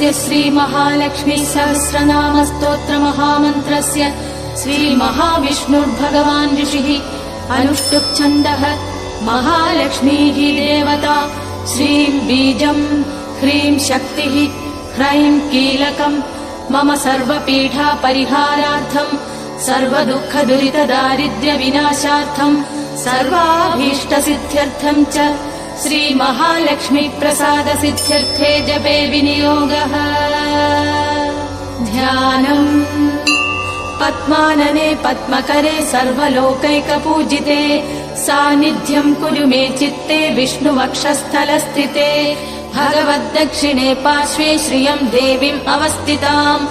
तस्य श्रीमहालक्ष्मी सहस्रनाम स्तोत्र महामन्त्रस्य श्रीमहाविष्णुर्भगवान् ऋषिः अनुष्टुप् छन्दः महालक्ष्मीः देवता श्रीं बीजम् ह्रीं शक्तिः ह्रैं कीलकम् मम सर्वपीठा परिहारार्थम् सर्वदुःखदुरितदारिद्र्यविनाशार्थम् सर्वाभीष्टसिद्ध्यर्थम् च श्रीमहालक्ष्मी प्रसादसिद्ध्यर्थे जपे विनियोगः। ध्यानम् पद्मानने पद्मकरे सर्वलोकैकपूजिते सान्निध्यम् कुरु मे चित्ते विष्णुवक्षस्थलस्थिते भगवद्दक्षिणे पार्श्वे श्रियम् देवीम् अवस्थिताम्